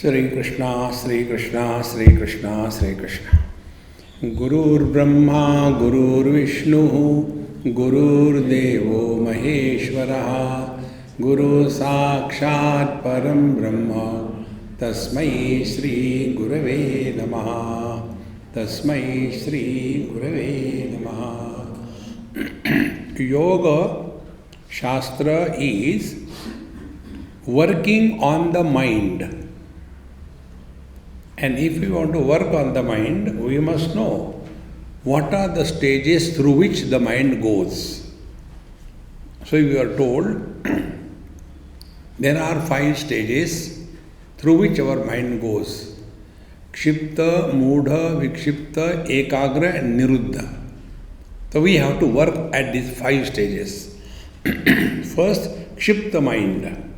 Sri Krishna, Sri Krishna, Sri Krishna, Sri Krishna. Gurur Brahma, Gurur Vishnu, Gurur Devo Maheshwaraha, Guru Sakshat Param Brahma, Tasmai Sri Gurave Namaha, Tasmai Sri Gurave Namaha. Yoga Shastra is working on the mind. And if we want to work on the mind, we must know what are the stages through which the mind goes. So we are told there are 5 stages through which our mind goes. Kshipta, Mudha, Vikshipta, Ekagra and Niruddha. So we have to work at these 5 stages. First, Kshipta mind,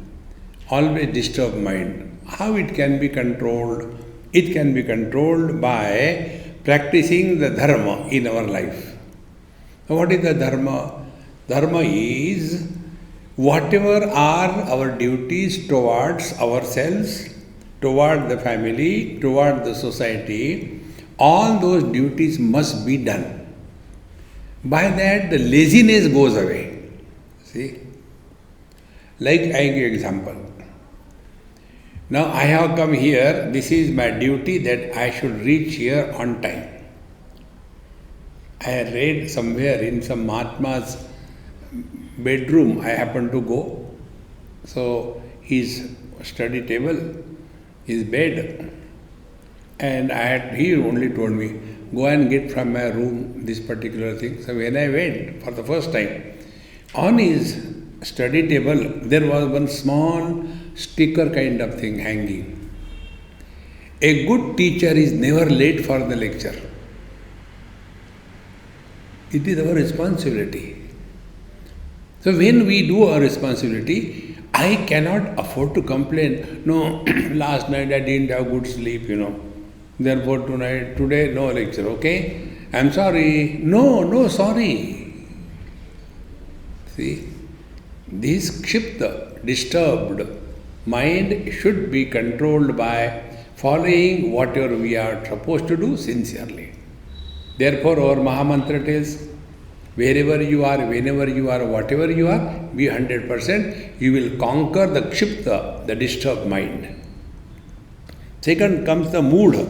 always disturbed mind. How it can be controlled? It can be controlled by practicing the dharma in our life. What is the dharma? Dharma is whatever are our duties towards ourselves, toward the family, toward the society, all those duties must be done. By that the laziness goes away. See? Like I give example. Now I have come here, this is my duty that I should reach here on time. I read somewhere in some Mahatma's bedroom, I happened to go. So his study table, his bed, and he only told me, go and get from my room this particular thing. So when I went for the first time, on his study table there was one small sticker kind of thing hanging. A good teacher is never late for the lecture. It is our responsibility. So when we do our responsibility, I cannot afford to complain. No, last night I didn't have good sleep, Therefore today no lecture, okay? I'm sorry. No, sorry. See, this kshipta, disturbed mind should be controlled by following whatever we are supposed to do sincerely. Therefore, our Mahamantra tells, wherever you are, whenever you are, whatever you are, be 100%, you will conquer the kshipta, the disturbed mind. Second comes the mudha.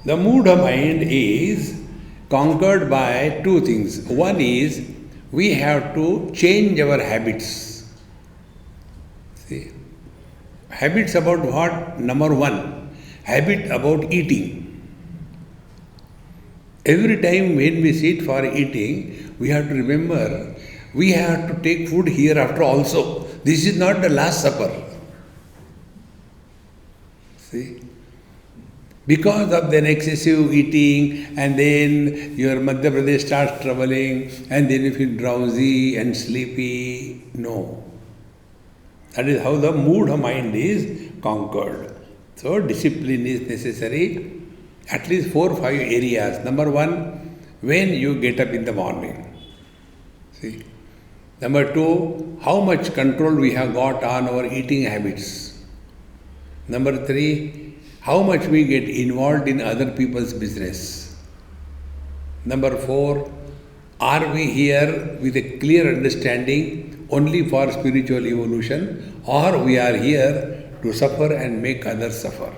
The mudha mind is conquered by 2 things. One is, we have to change our habits. See? Habits about what? Number 1, habit about eating. Every time when we sit for eating, we have to remember, we have to take food hereafter also. This is not the last supper. See? Because of the excessive eating, and then your Madhya Pradesh starts troubling, and then you feel drowsy and sleepy. No. That is how the mood of mind is conquered. So discipline is necessary, at least 4 or 5 areas. Number 1, when you get up in the morning. See. Number 2, how much control we have got on our eating habits. Number 3, how much we get involved in other people's business. Number 4, are we here with a clear understanding only for spiritual evolution, or we are here to suffer and make others suffer?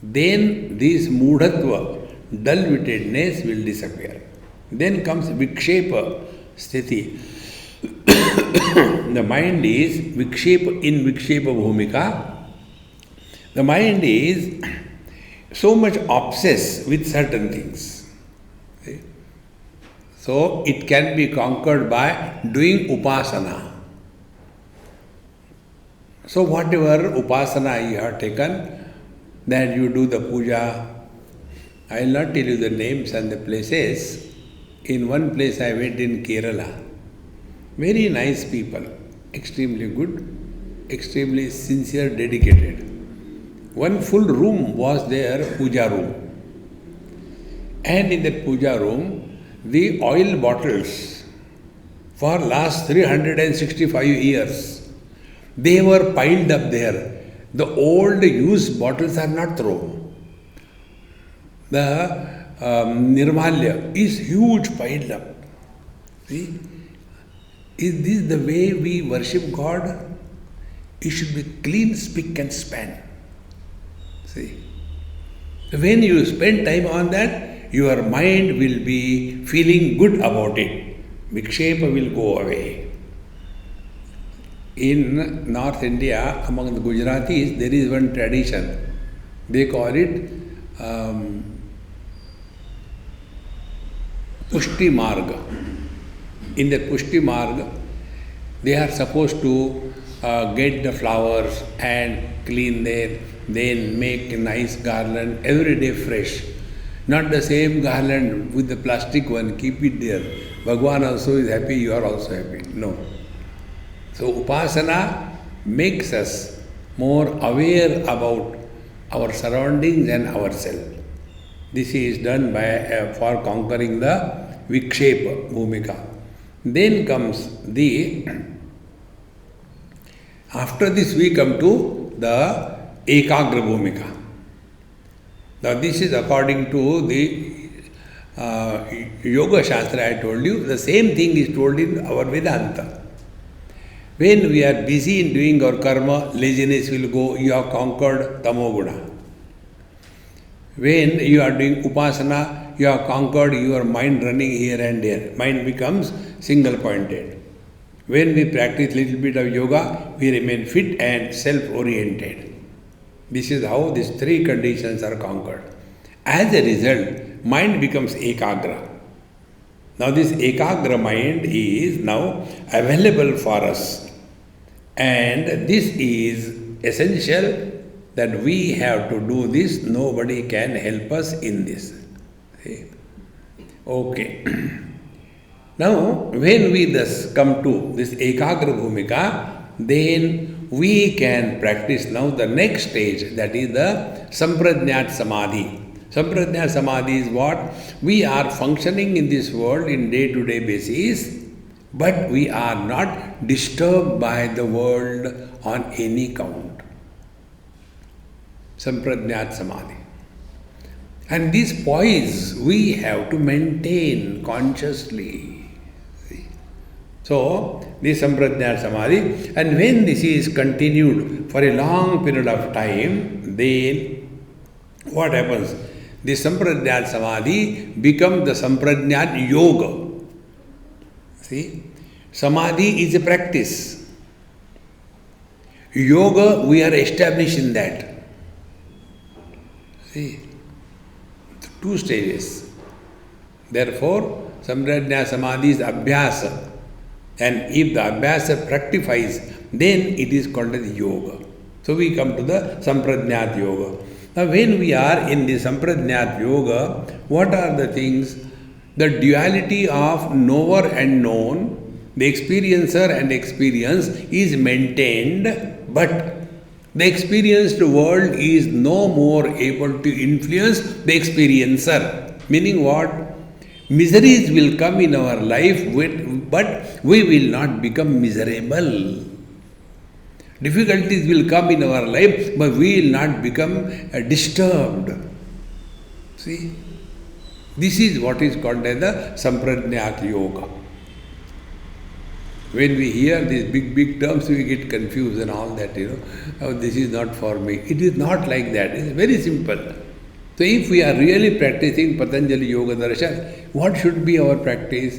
Then this mudhatva, dull-wittedness will disappear. Then comes vikshepa sthiti. The mind is vikshepa in vikshepa bhumika. The mind is so much obsessed with certain things. See? So it can be conquered by doing upasana. So whatever upasana you have taken, then you do the puja. I will not tell you the names and the places. In one place I went in Kerala. Very nice people, extremely good, extremely sincere, dedicated. One full room was there, puja room. And in that puja room, the oil bottles for last 365 years, they were piled up there. The old used bottles are not thrown. The nirmalya is huge piled up. See? Is this the way we worship God? It should be clean, spick and span. See? When you spend time on that, your mind will be feeling good about it. Vikshepa will go away. In North India, among the Gujaratis, there is one tradition. They call it Pushti Marga. In the Pushti Marga, they are supposed to get the flowers and clean them, then make a nice garland every day fresh. Not the same garland with the plastic one, keep it there. Bhagwan also is happy, you are also happy. No. So Upasana makes us more aware about our surroundings and ourselves. This is done by for conquering the Vikshepa Bhumika. Then comes the, after this we come to the Ekagra Bhumika. Now this is according to the Yoga Shastra I told you, the same thing is told in our Vedanta. When we are busy in doing our karma, laziness will go, you have conquered tamoguna. When you are doing upasana, you have conquered your mind running here and there. Mind becomes single pointed. When we practice little bit of yoga, we remain fit and self-oriented. This is how these three conditions are conquered. As a result, mind becomes ekagra. Now this ekagra mind is now available for us. And this is essential that we have to do this. Nobody can help us in this. See? Okay. Now, when we thus come to this ekagra bhumika, then we can practice now the next stage, that is the samprajñāt samadhi. Samprajñāt samadhi is what? We are functioning in this world in day-to-day basis, but we are not disturbed by the world on any count. Samprajñāt samadhi. And this poise we have to maintain consciously. So, this samprajñāt samadhi, and when this is continued for a long period of time, then what happens? The samprajñāt samadhi becomes the samprajñāt yoga. See, samadhi is a practice. Yoga, we are established in that. See, two stages. Therefore, samprajñāt samadhi is abhyasa. And if the abhyasa fructifies, then it is called as yoga. So we come to the samprajñāt yoga. Now when we are in the samprajñāt yoga, what are the things? The duality of knower and known, the experiencer and experience is maintained, but the experienced world is no more able to influence the experiencer. Meaning what? Miseries will come in our life, but we will not become miserable. Difficulties will come in our life, but we will not become disturbed. See? This is what is called as the samprajñāt yoga. When we hear these big terms, we get confused and all that, oh, this is not for me. It is not like that. It is very simple. So if we are really practicing Patanjali Yoga Darshan, what should be our practice?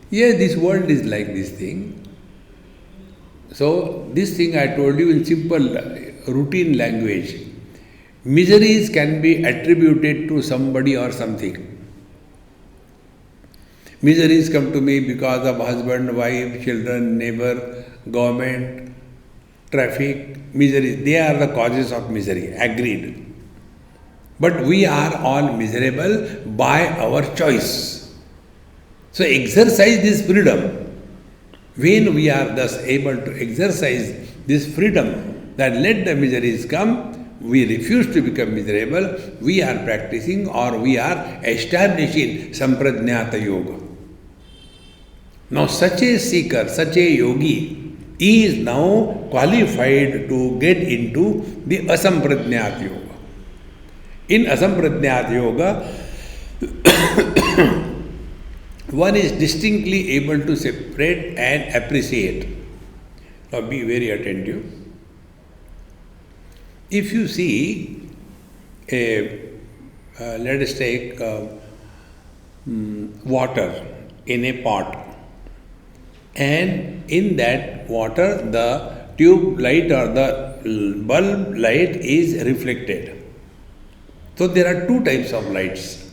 Yes, this world is like this thing. So this thing I told you in simple routine language. Miseries can be attributed to somebody or something. Miseries come to me because of husband, wife, children, neighbor, government, traffic, miseries. They are the causes of misery, agreed. But we are all miserable by our choice. So exercise this freedom. When we are thus able to exercise this freedom, that let the miseries come, we refuse to become miserable, we are practicing or we are establishing samprajñāta yoga. Now such a seeker, such a yogi is now qualified to get into the Asampradnyat Yoga. In Asampradnyat Yoga, one is distinctly able to separate and appreciate. Now be very attentive. If you see let us take water in a pot, and in that water the tube light or the bulb light is reflected. So there are two types of lights.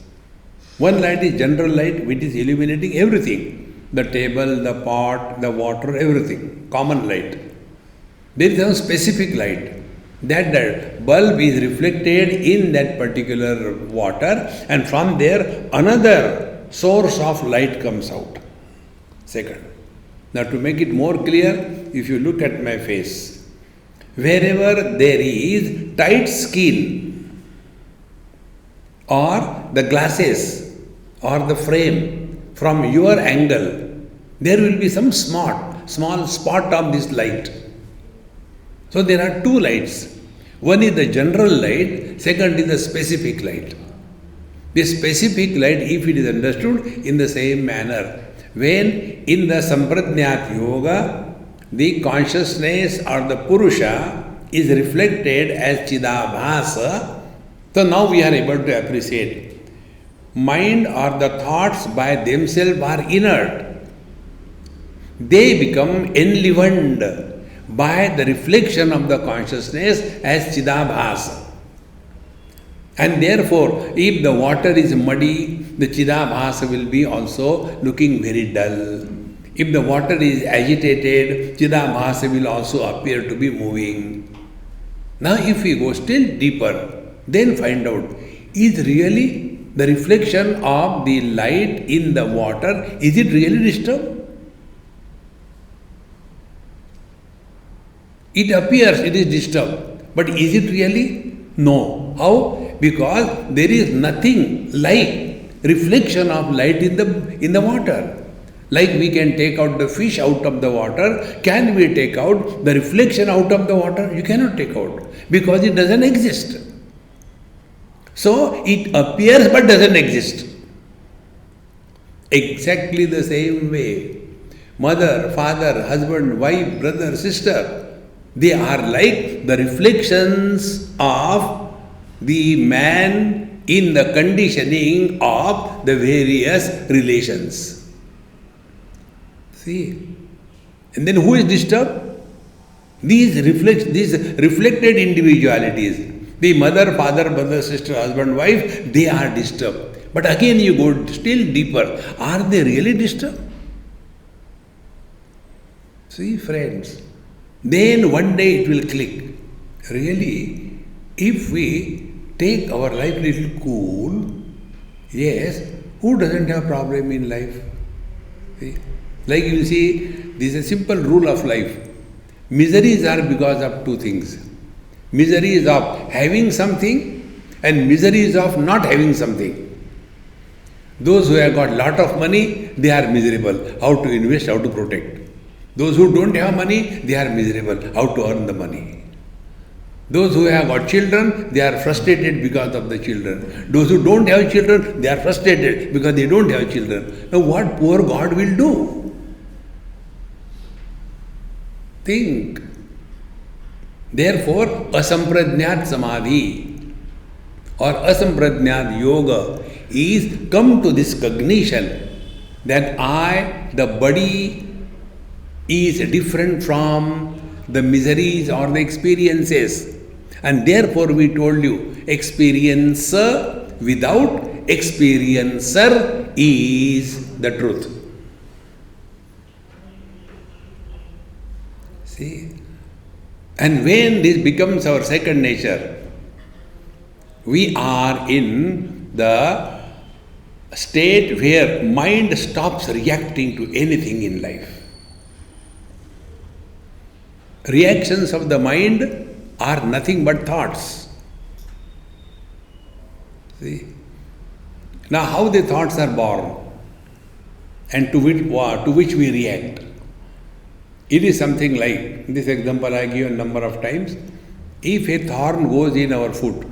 One light is general light, which is illuminating everything, the table, the pot, the water, everything, common light. There is a specific light. That bulb is reflected in that particular water, and from there another source of light comes out. Second. Now to make it more clear, if you look at my face, wherever there is tight skin or the glasses or the frame from your angle, there will be some small spot of this light. So there are two lights. One is the general light, second is the specific light. The specific light, if it is understood in the same manner, when in the Sampradnyat Yoga, the consciousness or the Purusha is reflected as Chidabhasa, so now we are able to appreciate. Mind or the thoughts by themselves are inert. They become enlivened by the reflection of the consciousness as Chidabhasa. And therefore, if the water is muddy, the Chidabhasa will be also looking very dull. If the water is agitated, Chidabhasa will also appear to be moving. Now, if we go still deeper, then find out, is really the reflection of the light in the water, is it really disturbed? It appears it is disturbed, but is it really? No. How? Because there is nothing like reflection of light in the water. Like we can take out the fish out of the water, can we take out the reflection out of the water? You cannot take out, because it doesn't exist. So it appears but doesn't exist. Exactly the same way, mother, father, husband, wife, brother, sister, they are like the reflections of the man in the conditioning of the various relations. See? And then who is disturbed? These reflected individualities. The mother, father, brother, sister, husband, wife, they are disturbed. But again you go still deeper. Are they really disturbed? See, friends. Then one day it will click. Really, if we take our life little cool, yes, who doesn't have problem in life? See? Like you see, this is a simple rule of life. Miseries are because of two things. Miseries of having something and miseries of not having something. Those who have got lot of money, they are miserable. How to invest, how to protect. Those who don't have money, they are miserable. How to earn the money. Those who have got children, they are frustrated because of the children. Those who don't have children, they are frustrated because they don't have children. Now what poor God will do? Think. Therefore, Asampradnyat Samadhi or Asampradnyat Yoga is come to this cognition that the body is different from the miseries or the experiences. And therefore we told you, experiencer without experiencer is the truth. See? And when this becomes our second nature, we are in the state where mind stops reacting to anything in life. Reactions of the mind are nothing but thoughts. See? Now how the thoughts are born and to which we react. It is something like, this example I give a number of times. If a thorn goes in our foot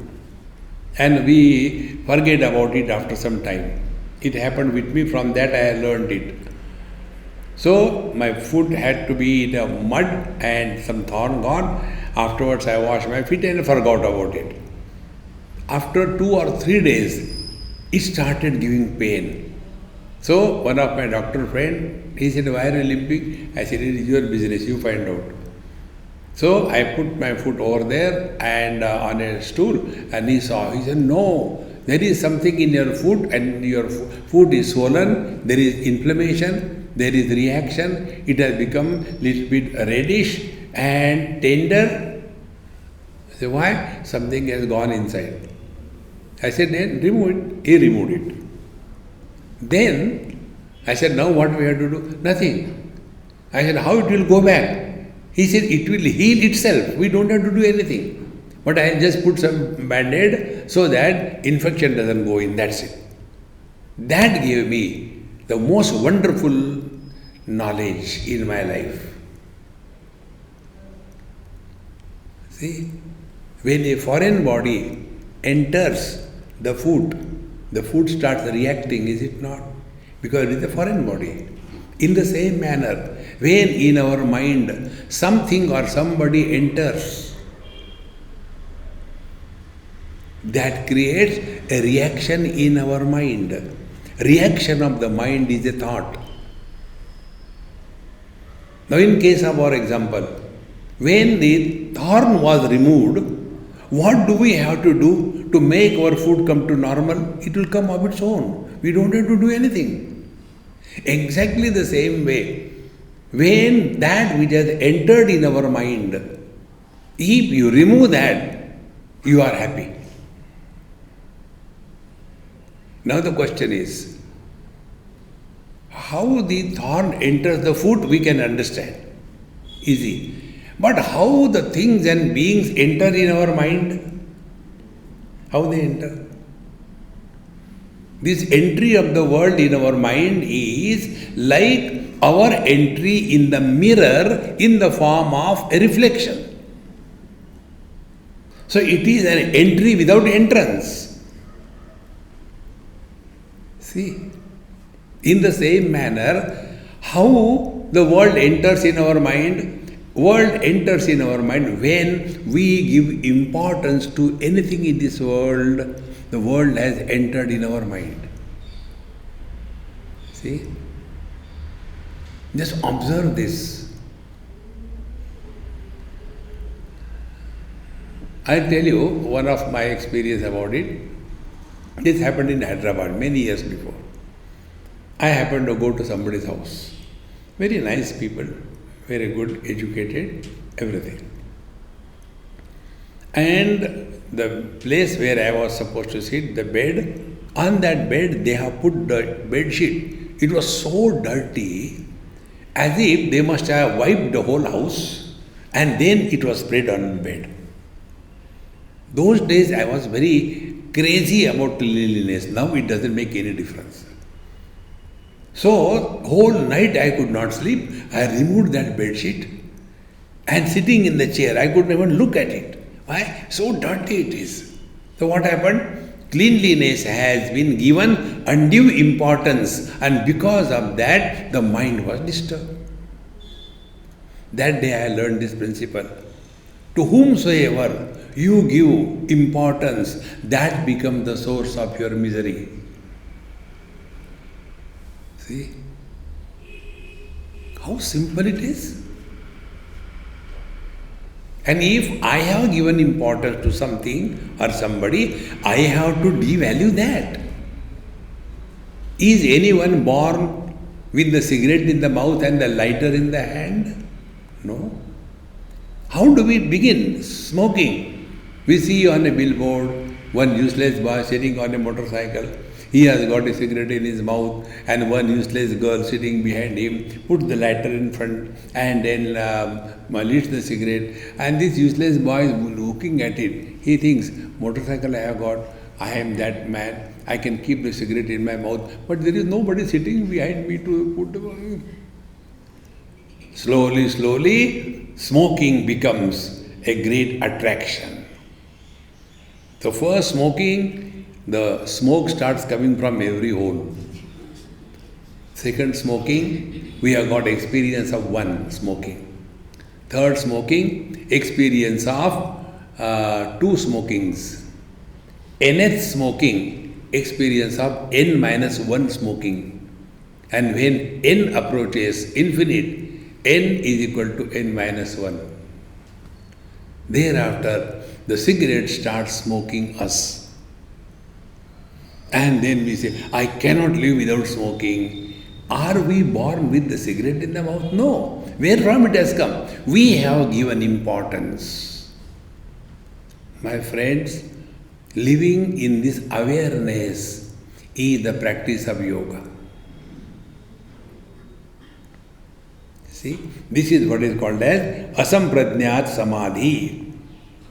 and we forget about it after some time, it happened with me, from that I learned it. So my foot had to be in a mud and some thorn gone. Afterwards I washed my feet and forgot about it. After 2 or 3 days, it started giving pain. So one of my doctor friend, he said, "Why are you limping?" I said, "It is your business, you find out." So I put my foot over there and on a stool, and he saw. He said, "No, there is something in your foot and your foot is swollen, there is inflammation, there is reaction, it has become little bit reddish and tender." I said, "Why?" "Something has gone inside." I said, "Then remove it." He removed it. Then I said, "Now what we have to do?" "Nothing." I said, "How it will go back?" He said, "It will heal itself. We don't have to do anything. But I just put some band-aid so that infection doesn't go in. That's it." That gave me the most wonderful knowledge in my life. See, when a foreign body enters the food starts reacting, is it not? Because it is a foreign body. In the same manner, when in our mind something or somebody enters, that creates a reaction in our mind. Reaction of the mind is a thought. Now in case of our example, when the thorn was removed, what do we have to do to make our food come to normal? It will come of its own. We don't have to do anything. Exactly the same way, when that which has entered in our mind, if you remove that, you are happy. Now the question is, how the thorn enters the food we can understand. Easy. But how the things and beings enter in our mind? How they enter? This entry of the world in our mind is like our entry in the mirror in the form of a reflection. So it is an entry without entrance. See? In the same manner, how the world enters in our mind? World enters in our mind when we give importance to anything in this world. The world has entered in our mind. See? Just observe this. I'll tell you one of my experience about it. This happened in Hyderabad many years before. I happened to go to somebody's house. Very nice people, very good, educated, everything. And the place where I was supposed to sit, the bed, on that bed they have put the bed sheet. It was so dirty, as if they must have wiped the whole house and then it was spread on the bed. Those days I was very crazy about cleanliness. Now it doesn't make any difference. So, whole night I could not sleep. I removed that bed sheet and sitting in the chair, I couldn't even look at it. Why? So dirty it is. So what happened? Cleanliness has been given undue importance, and because of that, the mind was disturbed. That day I learned this principle. To whomsoever you give importance, that becomes the source of your misery. See? How simple it is. And if I have given importance to something or somebody, I have to devalue that. Is anyone born with the cigarette in the mouth and the lighter in the hand? No. How do we begin smoking? We see on a billboard one useless boy sitting on a motorcycle. He has got a cigarette in his mouth, and one useless girl sitting behind him puts the lighter in front and then lights the cigarette. And this useless boy is looking at it. He thinks, motorcycle I have got, I am that man, I can keep the cigarette in my mouth, but there is nobody sitting behind me to put the... Slowly, slowly, smoking becomes a great attraction. So first smoking, the smoke starts coming from every hole. Second smoking, we have got experience of one smoking. Third smoking, experience of two smokings. Nth smoking, experience of n minus one smoking. And when n approaches infinite, n is equal to n minus 1. Thereafter, the cigarette starts smoking us. And then we say, I cannot live without smoking. Are we born with the cigarette in the mouth? No. Where from it has come? We have given importance. My friends, living in this awareness is the practice of yoga. See, this is what is called as asamprajñāt samadhi.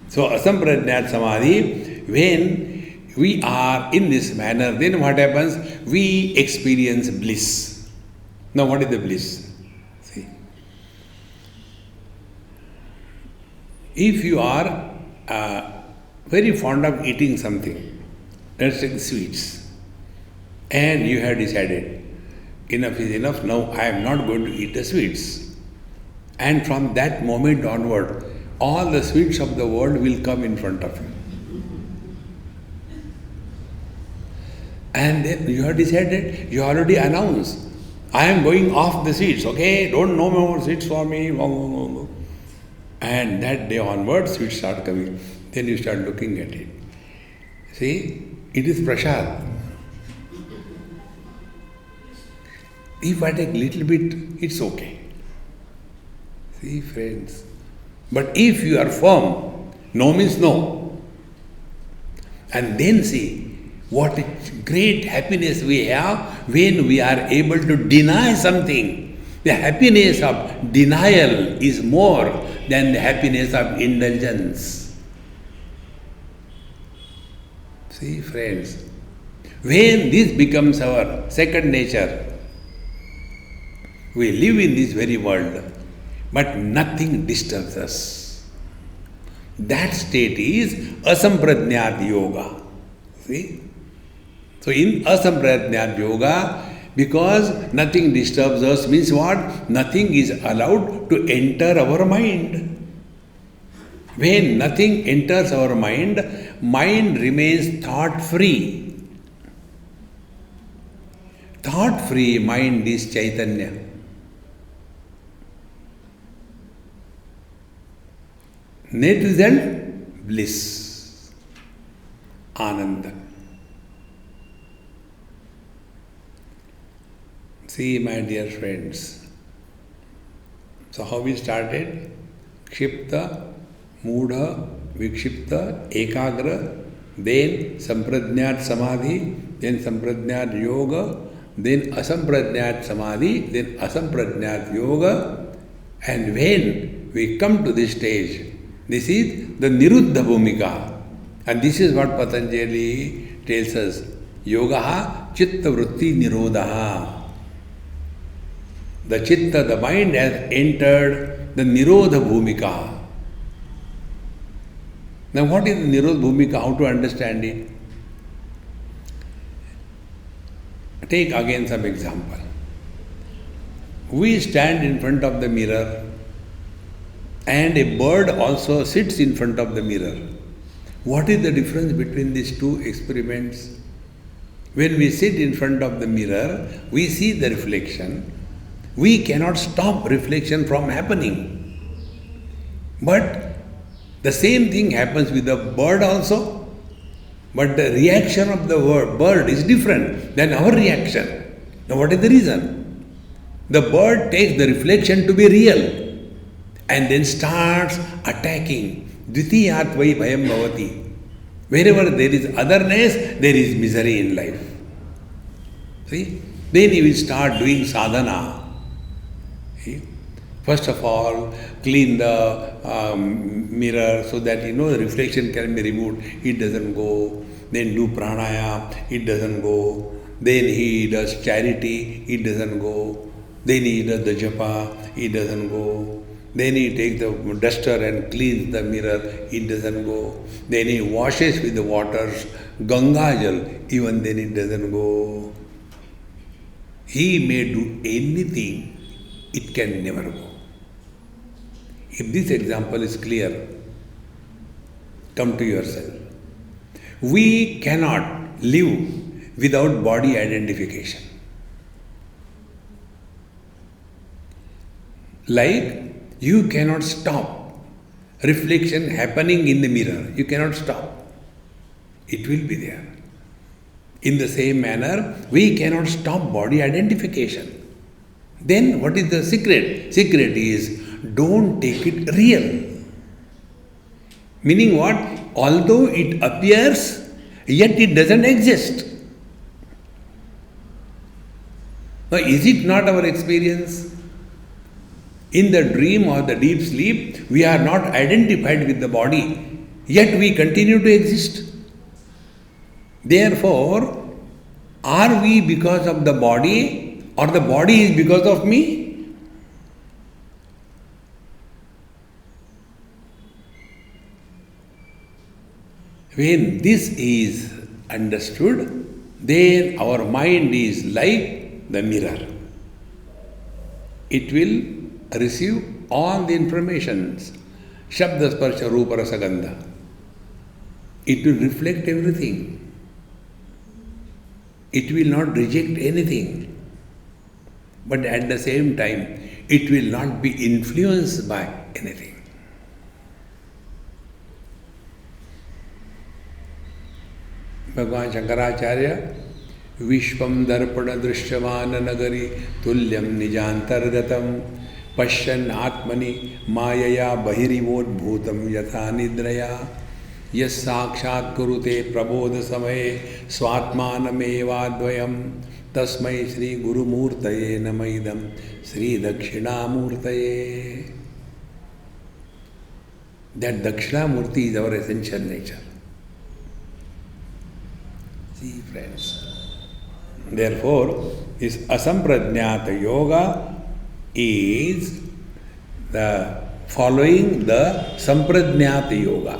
So, asamprajñāt samadhi, when we are in this manner, then what happens? We experience bliss. Now, what is the bliss? See, if you are very fond of eating something, let's take sweets, and you have decided, enough is enough, now I am not going to eat the sweets. And from that moment onward, all the sweets of the world will come in front of you. And then you have decided, you already announced, I am going off the sweets, okay? Don't no more sweets for me. And that day onwards, sweets start coming. Then you start looking at it. See, it is prasad. If I take little bit, it's okay. See, friends. But if you are firm, no means no. And then see what a great happiness we have when we are able to deny something. The happiness of denial is more than the happiness of indulgence. See, friends, when this becomes our second nature, we live in this very world, but nothing disturbs us. That state is asamprajñāt yoga. See? So in asamprajñāt yoga, because nothing disturbs us means what? Nothing is allowed to enter our mind. When nothing enters our mind, mind remains thought-free. Thought-free mind is Chaitanya. Net result, bliss, Ananda. See, my dear friends, so how we started? Kshipta, Mudha, Vikshipta, Ekagra, then Samprajñāt Samadhi, then Samprajñāt Yoga, then Asamprajñāt Samadhi, then Asamprajñāt Yoga, and when we come to this stage, this is the Niruddha Bhumika. And this is what Patanjali tells us. Yogaha Chitta Vritti Nirodha. The Chitta, the mind has entered the Nirodha Bhumika. Now what is the Nirodha Bhumika? How to understand it? Take again some example. We stand in front of the mirror, and a bird also sits in front of the mirror. What is the difference between these two experiments? When we sit in front of the mirror, we see the reflection. We cannot stop reflection from happening. But the same thing happens with the bird also. But the reaction of the bird is different than our reaction. Now what is the reason? The bird takes the reflection to be real and then starts attacking. Dvitiyat vai bhayam bhavati. Wherever there is otherness, there is misery in life. See? Then he will start doing sadhana. See? First of all, clean the mirror so that the reflection can be removed. It doesn't go. Then do pranayama. It doesn't go. Then he does charity. It doesn't go. Then he does the japa, he doesn't go. Then he takes the duster and cleans the mirror, it doesn't go. Then he washes with the waters, Ganga Jal, even then it doesn't go. He may do anything, it can never go. If this example is clear, come to yourself. We cannot live without body identification. Like you cannot stop reflection happening in the mirror. You cannot stop. It will be there. In the same manner, we cannot stop body identification. Then what is the secret? Secret is don't take it real. Meaning what? Although it appears, yet it doesn't exist. Now, is it not our experience? In the dream or the deep sleep, we are not identified with the body, yet we continue to exist. Therefore, are we because of the body or the body is because of me? When this is understood, then our mind is like the mirror. It will receive all the informations, Shabda, Sparsha, Rupa, Rasa, Gandha. It will reflect everything. It will not reject anything. But at the same time, it will not be influenced by anything. Bhagavan Shankaracharya, Vishwam Darpana Drishyamana Nagari Tulyam Nijantargatam Pashyan Atmani Mayaya Bahirivod Bhutam Yatha Nidraya Yas Sakshat Kurute Prabodha Samaye Swatmanamevadvayam Tasmai Sri Guru Murtaye Namaidam Sri Dakshinamurtaye. That Dakshinamurti is our essential nature. See, friends. Therefore, this Asampradnyata Yoga is the following the Sampradnyata Yoga.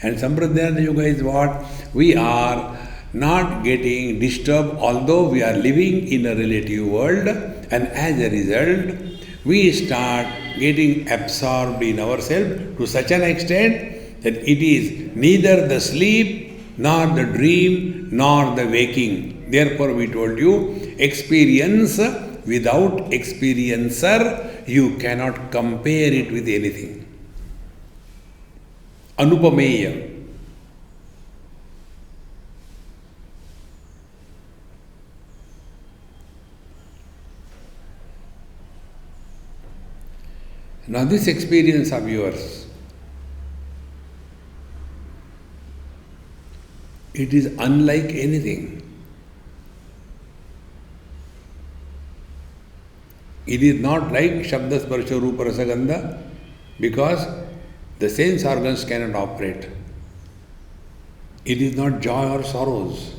And Sampradnyata Yoga is what? We are not getting disturbed although we are living in a relative world, and as a result, we start getting absorbed in ourselves to such an extent that it is neither the sleep nor the dream nor the waking. Therefore, we told you, experience without experiencer, you cannot compare it with anything. Anupameya. Now, this experience of yours, it is unlike anything. It is not like Shabda, Sparsha, Rupa, Rasa, Gandha, because the sense organs cannot operate. It is not joy or sorrows.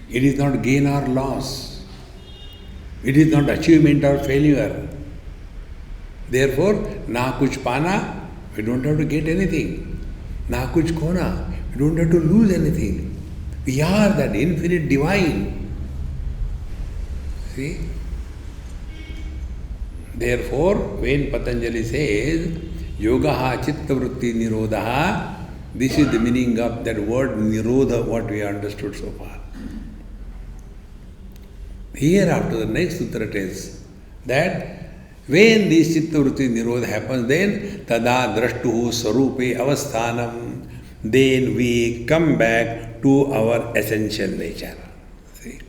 It is not gain or loss. It is not achievement or failure. Therefore, na kuch pana, we don't have to get anything. Na kuch khona, we don't have to lose anything. We are that infinite divine. See? Therefore, when Patanjali says, Yogaha Chitta Vritti Nirodha, this is the meaning of that word Nirodha, what we understood so far. Hereafter, the next sutra tells that when this Chitta Vritti Nirodha happens, then Tada Drashtuhu Sarupe Avasthanam, then we come back to our essential nature. See?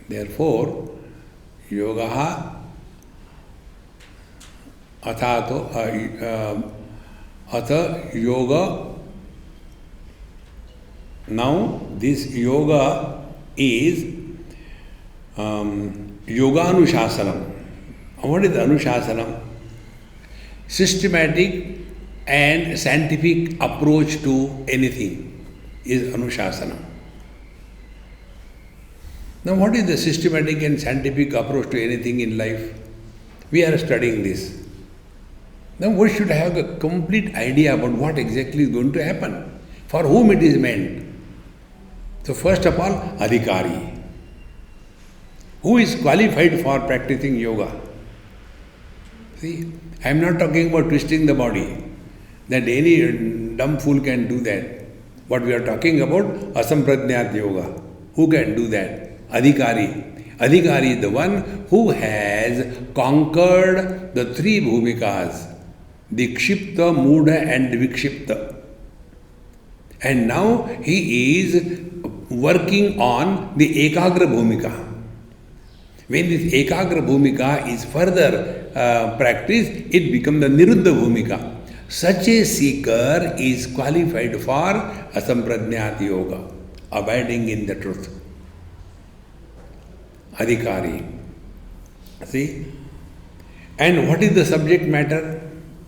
Therefore, Yogaha Athato Atha Yoga. Now this yoga is Yoganushāsanam. What is Anushasanam? Systematic and scientific approach to anything is Anushasanam. Now, what is the systematic and scientific approach to anything in life? We are studying this. Now, we should have a complete idea about what exactly is going to happen, for whom it is meant. So, first of all, adhikari. Who is qualified for practicing yoga? See, I am not talking about twisting the body, that any dumb fool can do that. What we are talking about, asampradnyat yoga. Who can do that? Adhikari. Adhikari is the one who has conquered the three bhumikas, Dikshipta, Mudha and Vikshipta. And now he is working on the Ekagra Bhumika. When this Ekagra Bhumika is further practiced, it becomes the Niruddha Bhumika. Such a seeker is qualified for Asampradnyat Yoga, abiding in the truth. Adhikari. See? And what is the subject matter?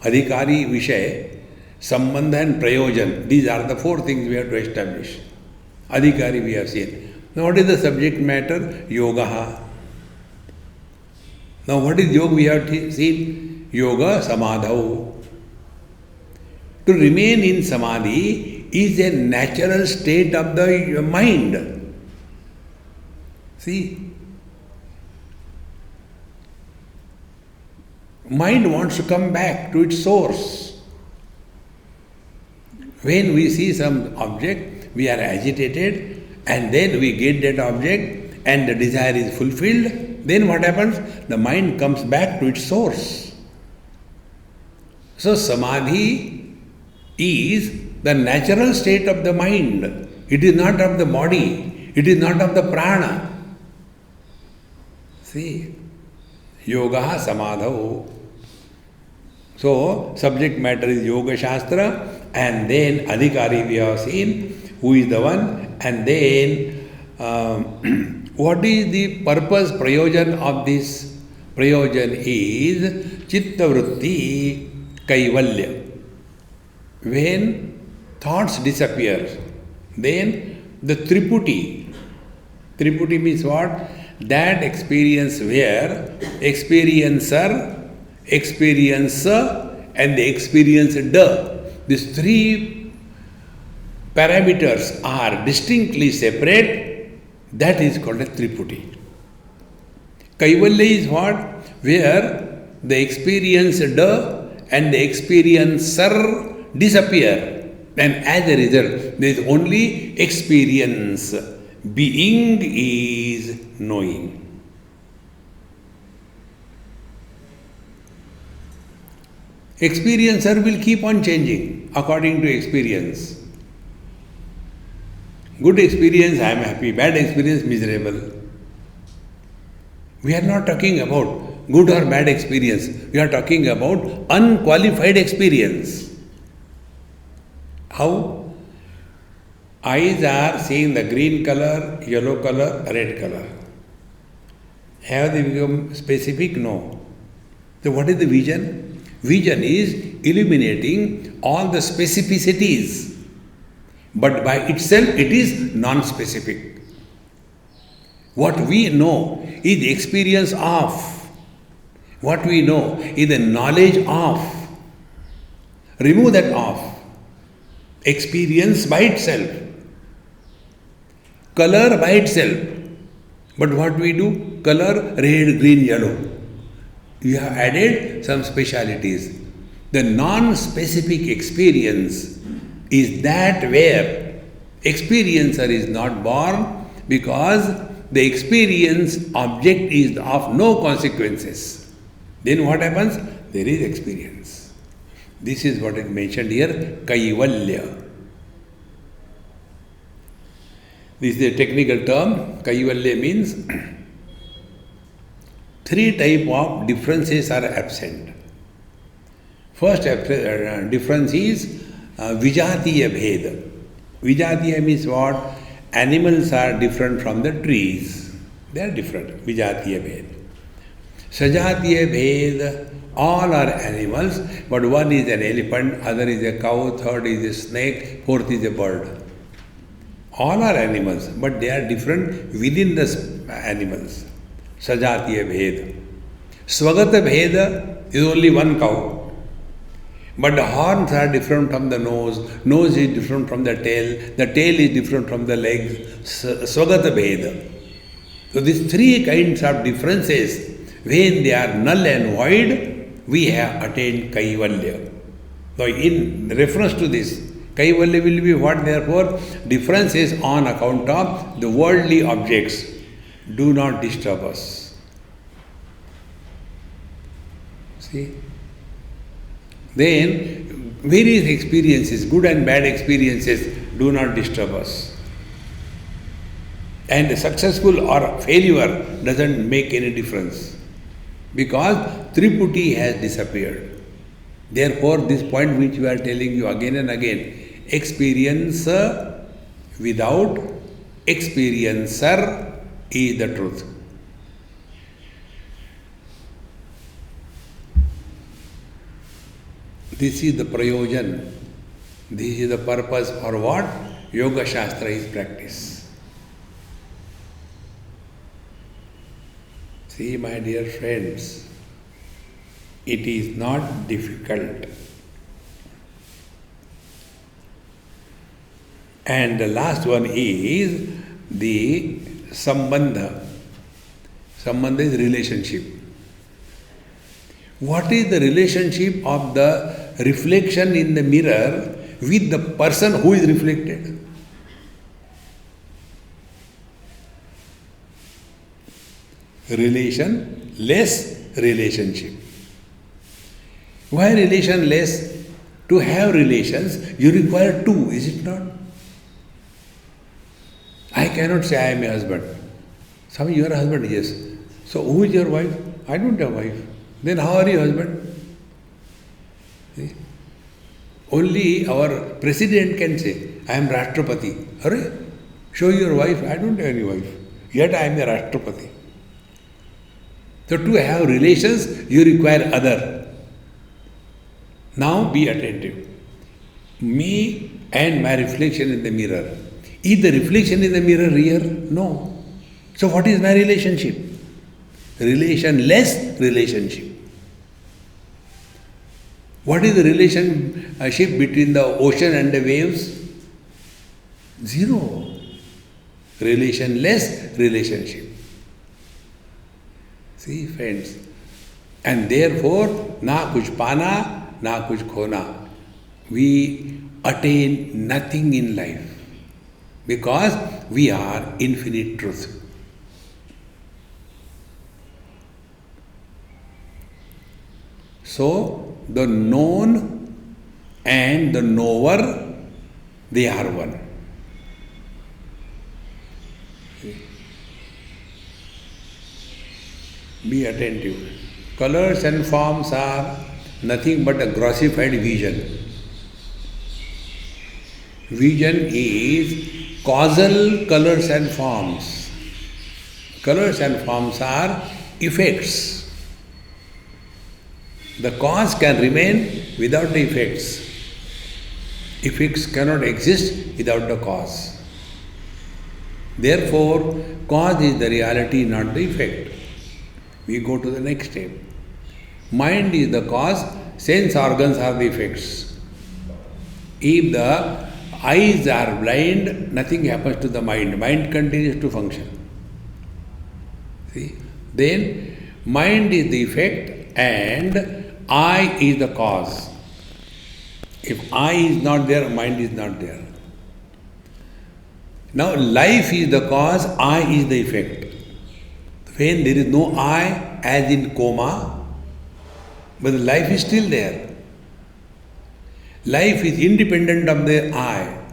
Adhikari, Vishay, Sambandha and Prayojan. These are the four things we have to establish. Adhikari we have seen. Now what is the subject matter? Yoga. Now what is yoga we have seen? Yoga Samadhau. To remain in Samadhi is a natural state of the mind. See? Mind wants to come back to its source. When we see some object, we are agitated, and then we get that object and the desire is fulfilled. Then what happens? The mind comes back to its source. So Samadhi is the natural state of the mind. It is not of the body. It is not of the prana. See? Yoga Samadho. So, subject matter is Yoga Shastra, and then Adhikari we have seen, who is the one, and then what is the purpose, prayojan of this? Prayojan is Chitta Vritti Kaivalya. When thoughts disappear, then the Triputi means what? That experience where experiencer, experiencer and the experienced, these three parameters are distinctly separate, that is called a Triputi. Kaivalya is what? Where the experienced and the experiencer disappear, and as a result there is only experience. Being is knowing. Experiencer will keep on changing according to experience. Good experience, I am happy. Bad experience, miserable. We are not talking about good or bad experience. We are talking about unqualified experience. How? Eyes are seeing the green color, yellow color, red color. Have they become specific? No. So what is the vision? Vision is illuminating all the specificities, but by itself it is non-specific. What we know is the experience of. What we know is the knowledge of. Remove that of. Experience by itself. Color by itself. But what we do? Color, red, green, yellow. You have added some specialities. The non-specific experience is that where experiencer is not born, because the experience object is of no consequences. Then what happens? There is experience. This is what is mentioned here, Kaivalya. This is a technical term. Kaivalya means three types of differences are absent. First difference is Vijatiya Bheda. Vijatiya means what? Animals are different from the trees. They are different. Vijatiya Bheda. Sajatiya Bheda, all are animals, but one is an elephant, other is a cow, third is a snake, fourth is a bird. All are animals, but they are different within the animals. Sajatiya Bheda. Swagata Bheda is only one cow. But the horns are different from the nose is different from the tail is different from the legs. Swagata Bheda. So these three kinds of differences, when they are null and void, we have attained Kaivalya. Now in reference to this, Kaivalya will be what? Therefore, differences on account of the worldly objects do not disturb us. See? Then, various experiences, good and bad experiences, do not disturb us. And successful or failure doesn't make any difference, because Triputi has disappeared. Therefore, this point which we are telling you again and again, experience without experiencer is the truth. This is the prayojan. This is the purpose for what Yoga Shastra is practiced. See, my dear friends, it is not difficult. And the last one is the sambandha. Sambandha is relationship. What is the relationship of the reflection in the mirror with the person who is reflected? Relation-less relationship. Why relation-less? To have relations, you require two, is it not? I cannot say I am a husband. Swami, you are a husband, yes. So who is your wife? I don't have wife. Then how are you husband? See? Only our president can say, I am Rashtrapati. Hurry, show your wife. I don't have any wife. Yet I am a Rashtrapati. So to have relations, you require other. Now be attentive. Me and my reflection in the mirror. Is the reflection in the mirror real? No. So what is my relationship? Relationless relationship. What is the relationship between the ocean and the waves? Zero. Relationless relationship. See, friends. And therefore, na kuch pana, na kuch khona. We attain nothing in life because we are infinite truth. So, the known and the knower, they are one. Be attentive. Colors and forms are nothing but a grossified vision. Vision is causal colors and forms. Colors and forms are effects. The cause can remain without the effects. Effects cannot exist without the cause. Therefore, cause is the reality, not the effect. We go to the next step. Mind is the cause, sense organs are the effects. If the eyes are blind, nothing happens to the mind. Mind continues to function. See? Then, mind is the effect and I is the cause. If I is not there, mind is not there. Now, life is the cause, I is the effect. When there is no I, as in coma, but the life is still there. Life is independent of the I.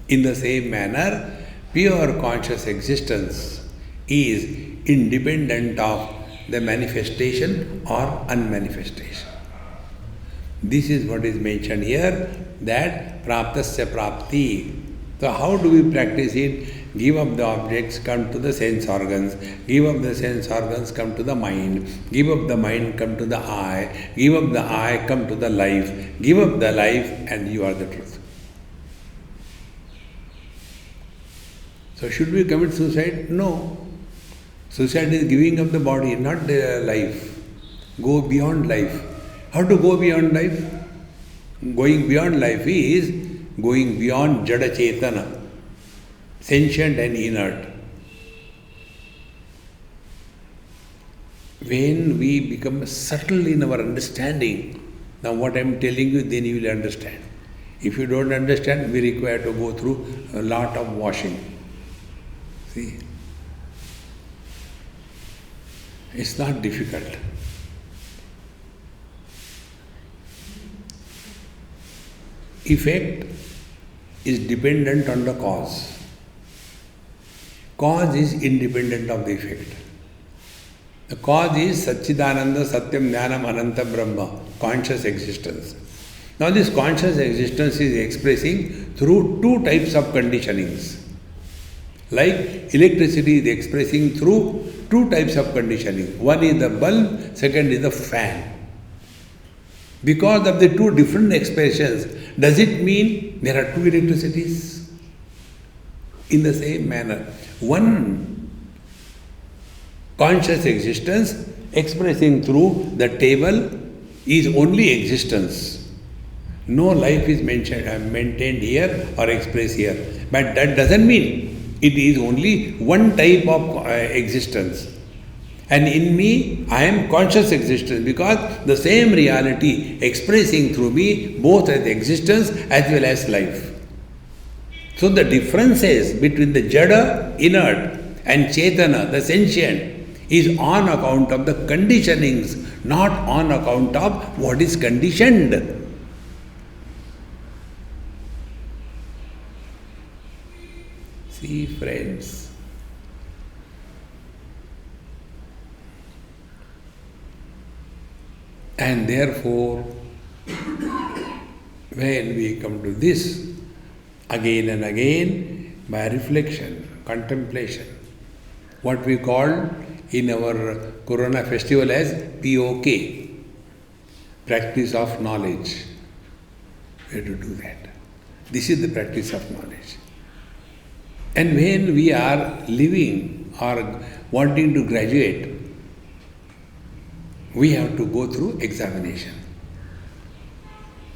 In the same manner, pure conscious existence is independent of the manifestation or unmanifestation. This is what is mentioned here, that praptasya prapti. So how do we practice it? Give up the objects, come to the sense organs. Give up the sense organs, come to the mind. Give up the mind, come to the I. Give up the I, come to the life. Give up the life and you are the truth. So should we commit suicide? No. Suicide is giving up the body, not the life. Go beyond life. How to go beyond life? Going beyond life is going beyond Jada Chetana, sentient and inert. When we become subtle in our understanding, now what I am telling you, then you will understand. If you don't understand, we require to go through a lot of washing. See? It's not difficult. Effect is dependent on the cause. Cause is independent of the effect. The cause is Satchidananda Satyam Jnanam Ananta Brahma, conscious existence. Now this conscious existence is expressing through two types of conditionings. Like electricity is expressing through two types of conditioning. One is the bulb, second is the fan. Because of the two different expressions, does it mean there are two electricities? In the same manner, one conscious existence expressing through the table is only existence. No life is maintained here or expressed here. But that doesn't mean it is only one type of existence. And in me, I am conscious existence because the same reality expressing through me both as existence as well as life. So the differences between the Jada, inert, and Chetana, the sentient, is on account of the conditionings, not on account of what is conditioned. See, friends, and therefore, when we come to this, again and again, by reflection, contemplation, what we call in our Corona festival as POK, practice of knowledge. We have to do that. This is the practice of knowledge. And when we are living or wanting to graduate, we have to go through examination.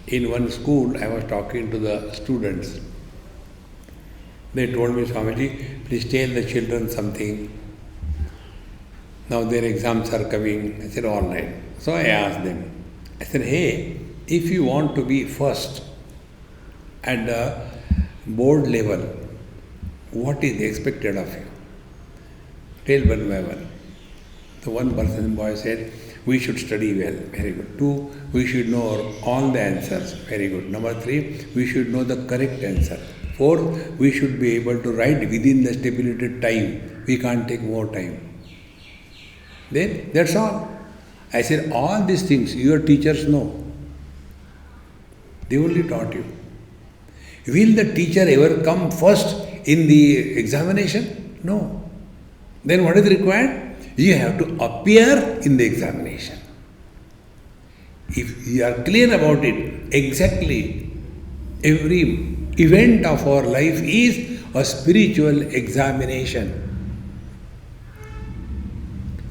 In one school, I was talking to the students. They told me, Swamiji, please tell the children something. Now their exams are coming. I said, all right. So I asked them. I said, hey, if you want to be first at the board level, what is expected of you? Tell one by one. The one person boy said, we should study well. Very good. 2, we should know all the answers. Very good. Number 3, we should know the correct answer. 4, we should be able to write within the stipulated time. We can't take more time. Then, that's all. I said, all these things your teachers know. They only taught you. Will the teacher ever come first in the examination? No. Then what is required? You have to appear in the examination. If you are clear about it, exactly every event of our life is a spiritual examination.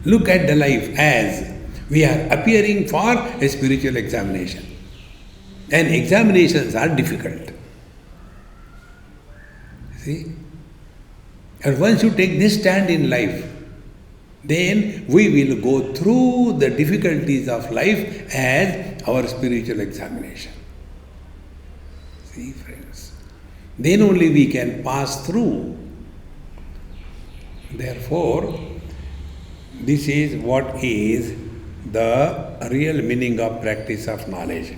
Look at the life as we are appearing for a spiritual examination. And examinations are difficult. See? And once you take this stand in life, then we will go through the difficulties of life as our spiritual examination. See, friends? Then only we can pass through. Therefore, this is what is the real meaning of practice of knowledge.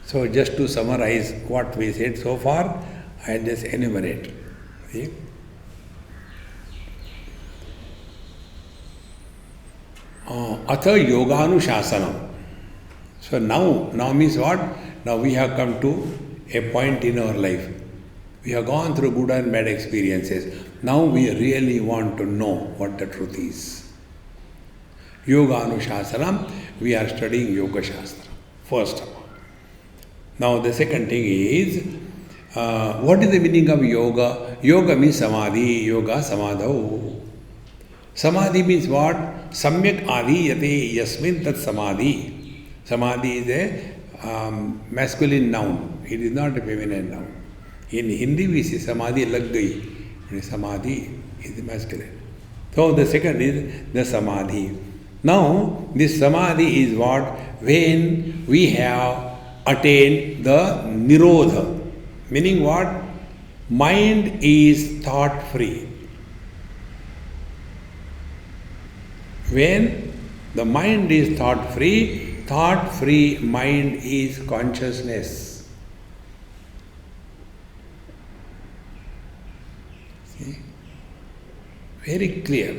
So just to summarize what we said so far, I'll just enumerate. See? Atha yoganushasana. So now means what? Now we have come to a point in our life. We have gone through good and bad experiences. Now we really want to know what the truth is. Yoganushasana, we are studying Yoga Shastra, first of all. Now the second thing is, what is the meaning of yoga? yoga means samadhi, yoga samadhau. Samadhi means what? Samyak adhiyate yasmin tat samadhi. Samadhi is a masculine noun. It is not a feminine noun. In Hindi we say samadhi lag gayi. Samadhi is masculine. So the second is the samadhi. Now this samadhi is what? When we have attained the nirodha. Meaning what? Mind is thought free. When the mind is thought free mind is consciousness. See? Very clear.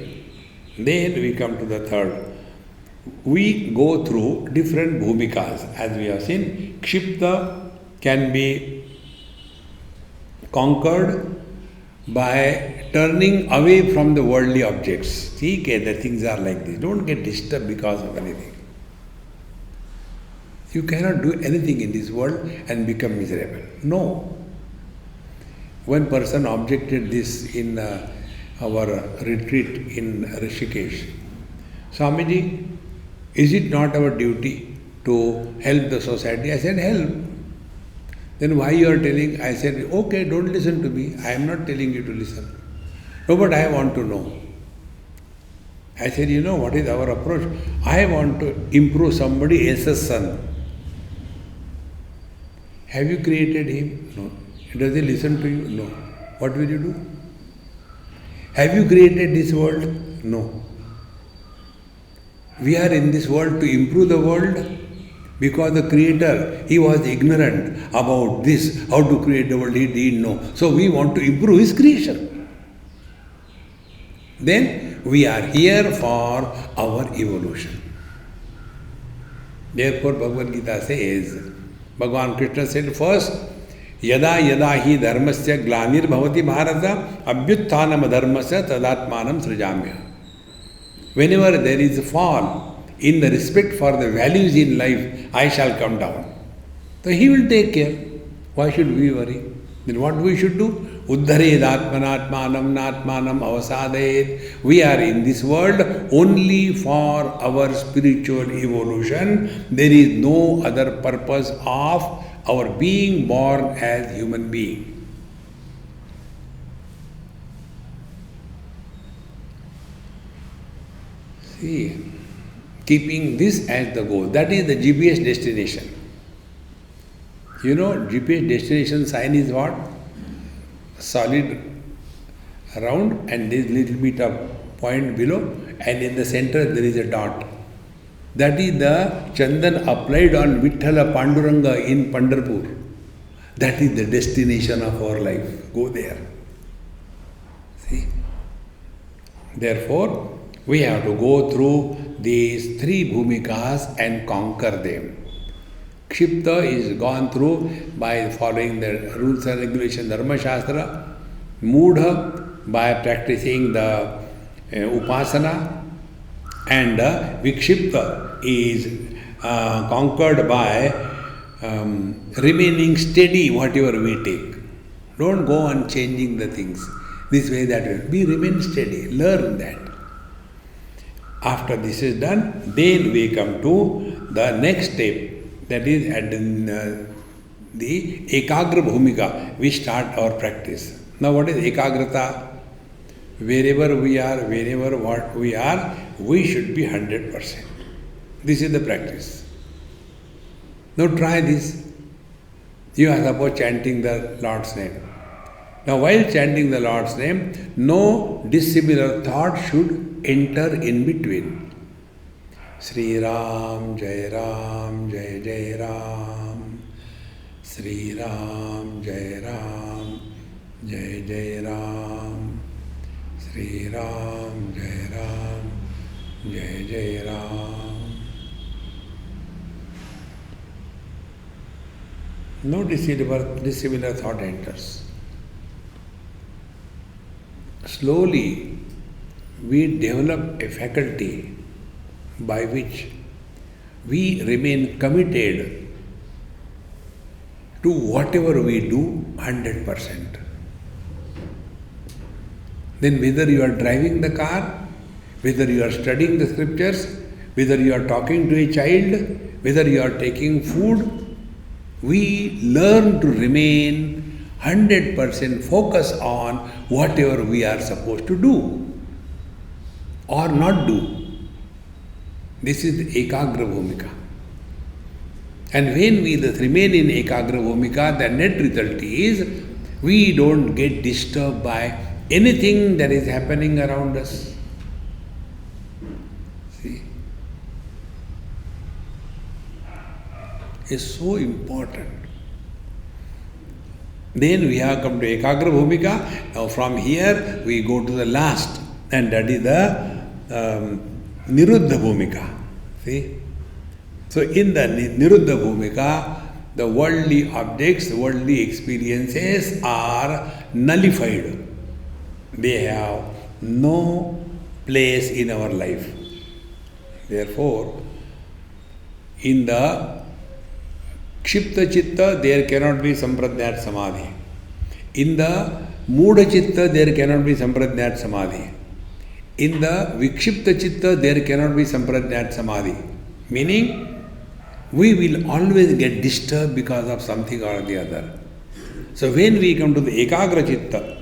Then we come to the third. We go through different bhumikas. As we have seen, kshipta can be conquered by turning away from the worldly objects. See, the things are like this. Don't get disturbed because of anything. You cannot do anything in this world and become miserable. No. One person objected this in our retreat in Rishikesh. Swamiji, is it not our duty to help the society? I said, help. Then why you are telling? I said, okay, don't listen to me. I am not telling you to listen. No, but I want to know. I said, you know what is our approach? I want to improve somebody else's son. Have you created him? No. Does he listen to you? No. What will you do? Have you created this world? No. We are in this world to improve the world. Because the Creator, He was ignorant about this, how to create the world, He didn't know. So we want to improve His creation. Then we are here for our evolution. Therefore Bhagavad Gita says, Bhagavan Krishna said first, Yada yada hi dharmasya glanir bhavati bharata abhyutthanam dharmasya tadatmanam srijamya. Whenever there is a fall, in the respect for the values in life, I shall come down. So He will take care. Why should we worry? Then what we should do? Uddhared atmanatmanam natmanam avasadayet. We are in this world only for our spiritual evolution. There is no other purpose of our being born as human being. See, keeping this as the goal. That is the GPS destination. You know, GPS destination sign is what? Solid round and there is little bit of point below and in the center there is a dot. That is the Chandan applied on Vithala Panduranga in Pandharpur. That is the destination of our life. Go there. See? Therefore, we have to go through these three bhumikas and conquer them. Kshipta is gone through by following the rules and regulations Dharma Shastra. Mudha by practicing the upasana. And Vikshipta is conquered by remaining steady whatever we take. Don't go on changing the things this way, that way. We remain steady. Learn that. After this is done, then we come to the next step, that is at the Ekagra Bhumika. We start our practice. Now what is Ekagrata? Wherever we are, wherever what we are, we should be 100%. This is the practice. Now try this. You are suppose chanting the Lord's name. Now while chanting the Lord's name, no dissimilar thought should enter in between. Sri Ram, Jai Ram, Jai Jai Ram. Sri Ram, Jai Ram, Jai Jai Ram. Sri Ram, Jai Ram, Jai Jai Ram. No dissimilar thought enters. Slowly, we develop a faculty by which we remain committed to whatever we do 100%. Then whether you are driving the car, whether you are studying the scriptures, whether you are talking to a child, whether you are taking food, we learn to remain 100% focused on whatever we are supposed to do or not do. This is the Ekagra Bhumika. And when we remain in Ekagra Bhumika, the net result is we don't get disturbed by anything that is happening around us. See? It's so important. Then we have come to Ekagra Bhumika. Now from here we go to the last, and that is the Niruddha Bhumika. See? So in the Niruddha Bhumika, the worldly objects, the worldly experiences are nullified. They have no place in our life. Therefore, in the Kshipta Chitta, there cannot be Sampradnyat Samadhi. In the Mudha Chitta, there cannot be Sampradnyat Samadhi. In the Vikshipta Chitta, there cannot be Sampradnyat Samadhi. Meaning, we will always get disturbed because of something or the other. So when we come to the Ekagra Chitta,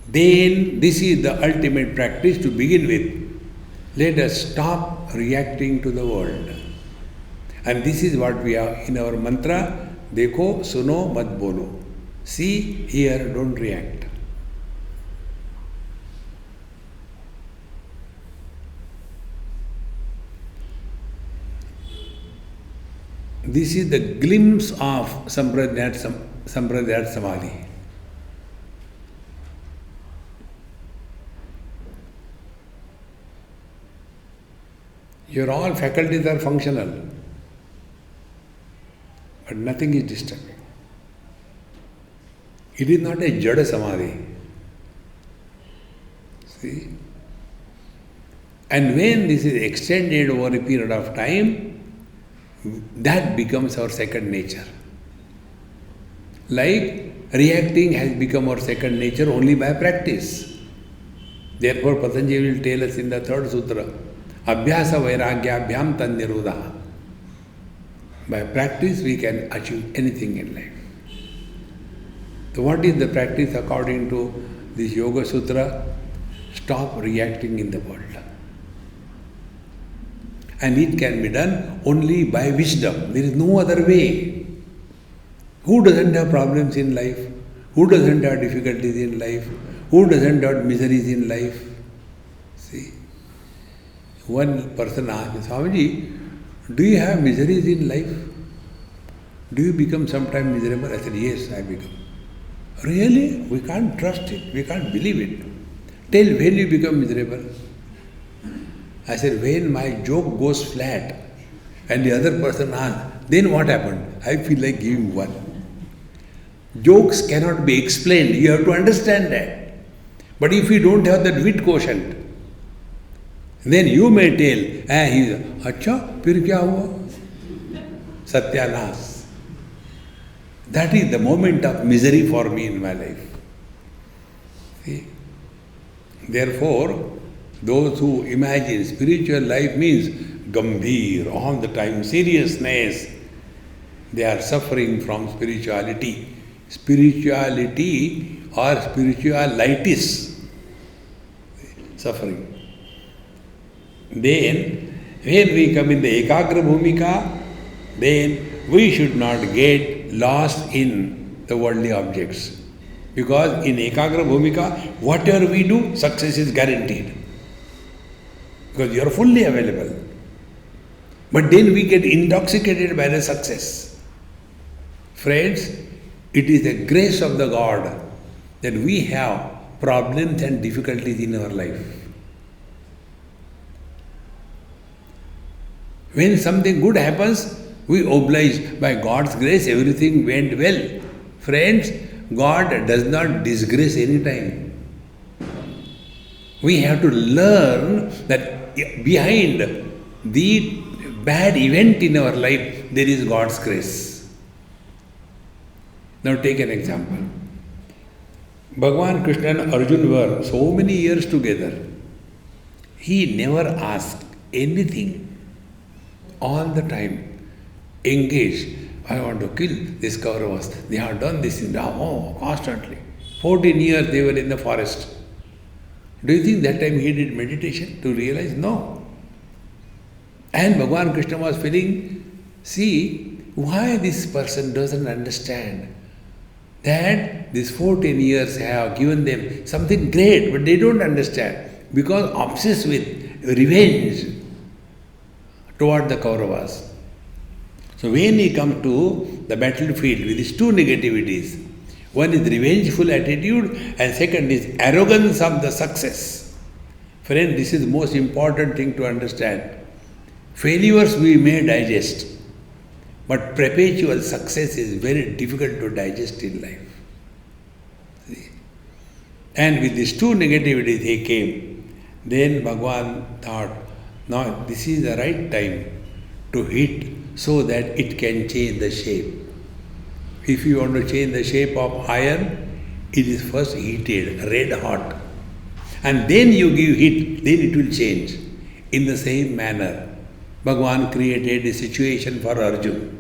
then this is the ultimate practice to begin with. Let us stop reacting to the world. And this is what we have in our mantra, Dekho, Suno, Mat Bolo. See, hear, don't react. This is the glimpse of Sampradnyat Samadhi. Your all faculties are functional, but nothing is disturbing. It is not a Jada Samadhi. See? And when this is extended over a period of time, that becomes our second nature. Like reacting has become our second nature only by practice. Therefore, Patanjali will tell us in the third sutra, Abhyasa Vairagyabhyam Tan Nirodha. By practice, we can achieve anything in life. So, what is the practice according to this Yoga Sutra? Stop reacting in the world. And it can be done only by wisdom. There is no other way. Who doesn't have problems in life? Who doesn't have difficulties in life? Who doesn't have miseries in life? See, one person asked, Swamiji, do you have miseries in life? Do you become sometimes miserable? I said, yes, I become. Really? We can't trust it. We can't believe it. Tell when you become miserable. I said, when my joke goes flat and the other person asks, then what happened? I feel like giving one. Jokes cannot be explained. You have to understand that. But if you don't have that wit quotient, then you may tell, Acha, phir kya hua? Satyanas. That is the moment of misery for me in my life. See? Therefore, those who imagine spiritual life means gambhir, all the time seriousness, they are suffering from spirituality. Spirituality or spiritualitis, suffering. Then, when we come in the Ekagra Bhumika, then we should not get lost in the worldly objects. Because in Ekagra Bhumika, whatever we do, success is guaranteed. Because you are fully available. But then we get intoxicated by the success. Friends, it is the grace of the God that we have problems and difficulties in our life. When something good happens, we oblige, by God's grace everything went well. Friends, God does not disgrace any time. We have to learn that behind the bad event in our life, there is God's grace. Now take an example. Bhagavan Krishna and Arjuna were so many years together. He never asked anything. All the time engaged. I want to kill this Kauravas. They have done this in constantly. 14 years they were in the forest. Do you think that time he did meditation to realize? No. And Bhagavan Krishna was feeling, see, why this person doesn't understand that these 14 years have given them something great, but they don't understand because obsessed with revenge toward the Kauravas. So when he comes to the battlefield with these two negativities, one is revengeful attitude and second is arrogance of the success. Friend, this is the most important thing to understand. Failures we may digest, but perpetual success is very difficult to digest in life. See? And with these two negativities he came. Then Bhagavan thought, now this is the right time to hit so that it can change the shape. If you want to change the shape of iron, it is first heated, red hot. And then you give heat, then it will change. In the same manner, Bhagavan created a situation for Arjuna.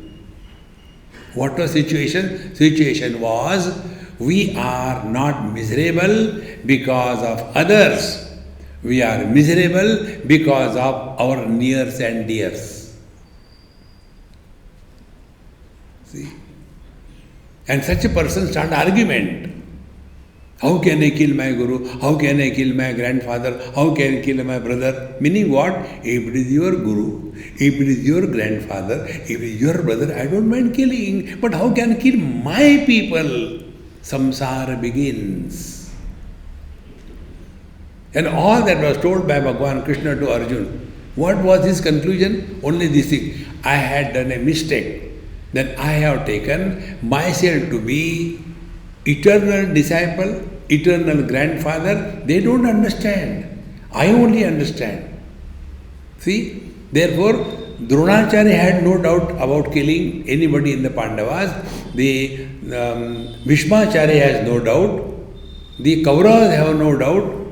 What was situation? Situation was, we are not miserable because of others. We are miserable because of our nears and dears. See? And such a person start argument. How can I kill my guru? How can I kill my grandfather? How can I kill my brother? Meaning what? If it is your guru, if it is your grandfather, if it is your brother, I don't mind killing. But how can I kill my people? Samsara begins. And all that was told by Bhagavan Krishna to Arjuna. What was his conclusion? Only this thing. I had done a mistake. Then I have taken myself to be eternal disciple, eternal grandfather. They don't understand. I only understand. See? Therefore, Dronacharya had no doubt about killing anybody in the Pandavas. The Bhishmacharya has no doubt. The Kauravas have no doubt.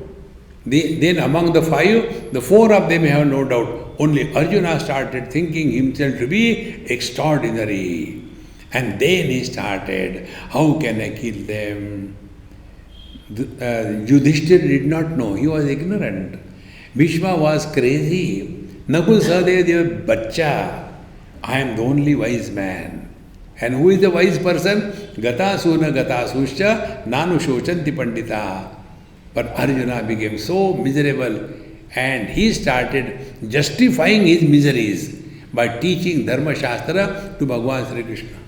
Then among the five, the four of them have no doubt. Only Arjuna started thinking himself to be extraordinary. And then he started, how can I kill them? Yudhishthira did not know, he was ignorant. Bhishma was crazy. Nakul Sahadeva, they were bacha. I am the only wise man. And who is the wise person? Gatasuna gatasuscha nanu shochanti pandita. But Arjuna became so miserable and he started justifying his miseries by teaching Dharma Shastra to Bhagavan Sri Krishna.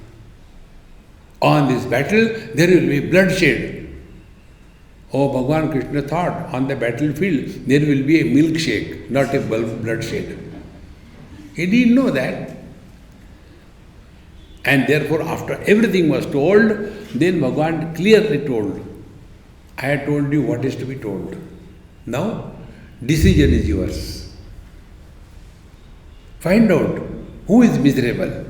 On this battle, there will be bloodshed. Oh, Bhagavan Krishna thought on the battlefield there will be a milkshake, not a bloodshed. He didn't know that. And therefore, after everything was told, then Bhagavan clearly told, I had told you what is to be told. Now, decision is yours. Find out who is miserable.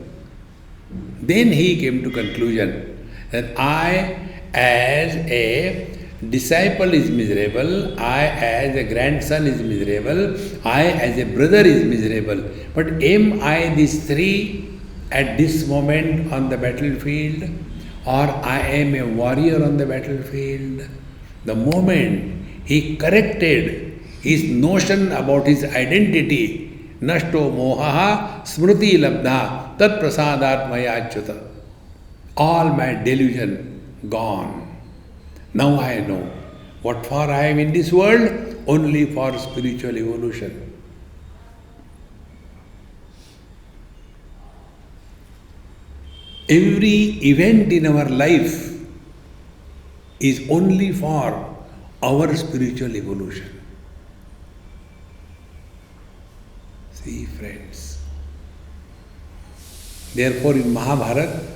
Then he came to conclusion that I as a disciple is miserable, I as a grandson is miserable, I as a brother is miserable. But am I these three at this moment on the battlefield, or I am a warrior on the battlefield? The moment he corrected his notion about his identity, nashto mohaha smriti labdha tat prasadat maya achyuta. All my delusion gone. Now I know what for I am in this world, only for spiritual evolution. Every event in our life is only for our spiritual evolution. See, friends. Therefore, in Mahabharata,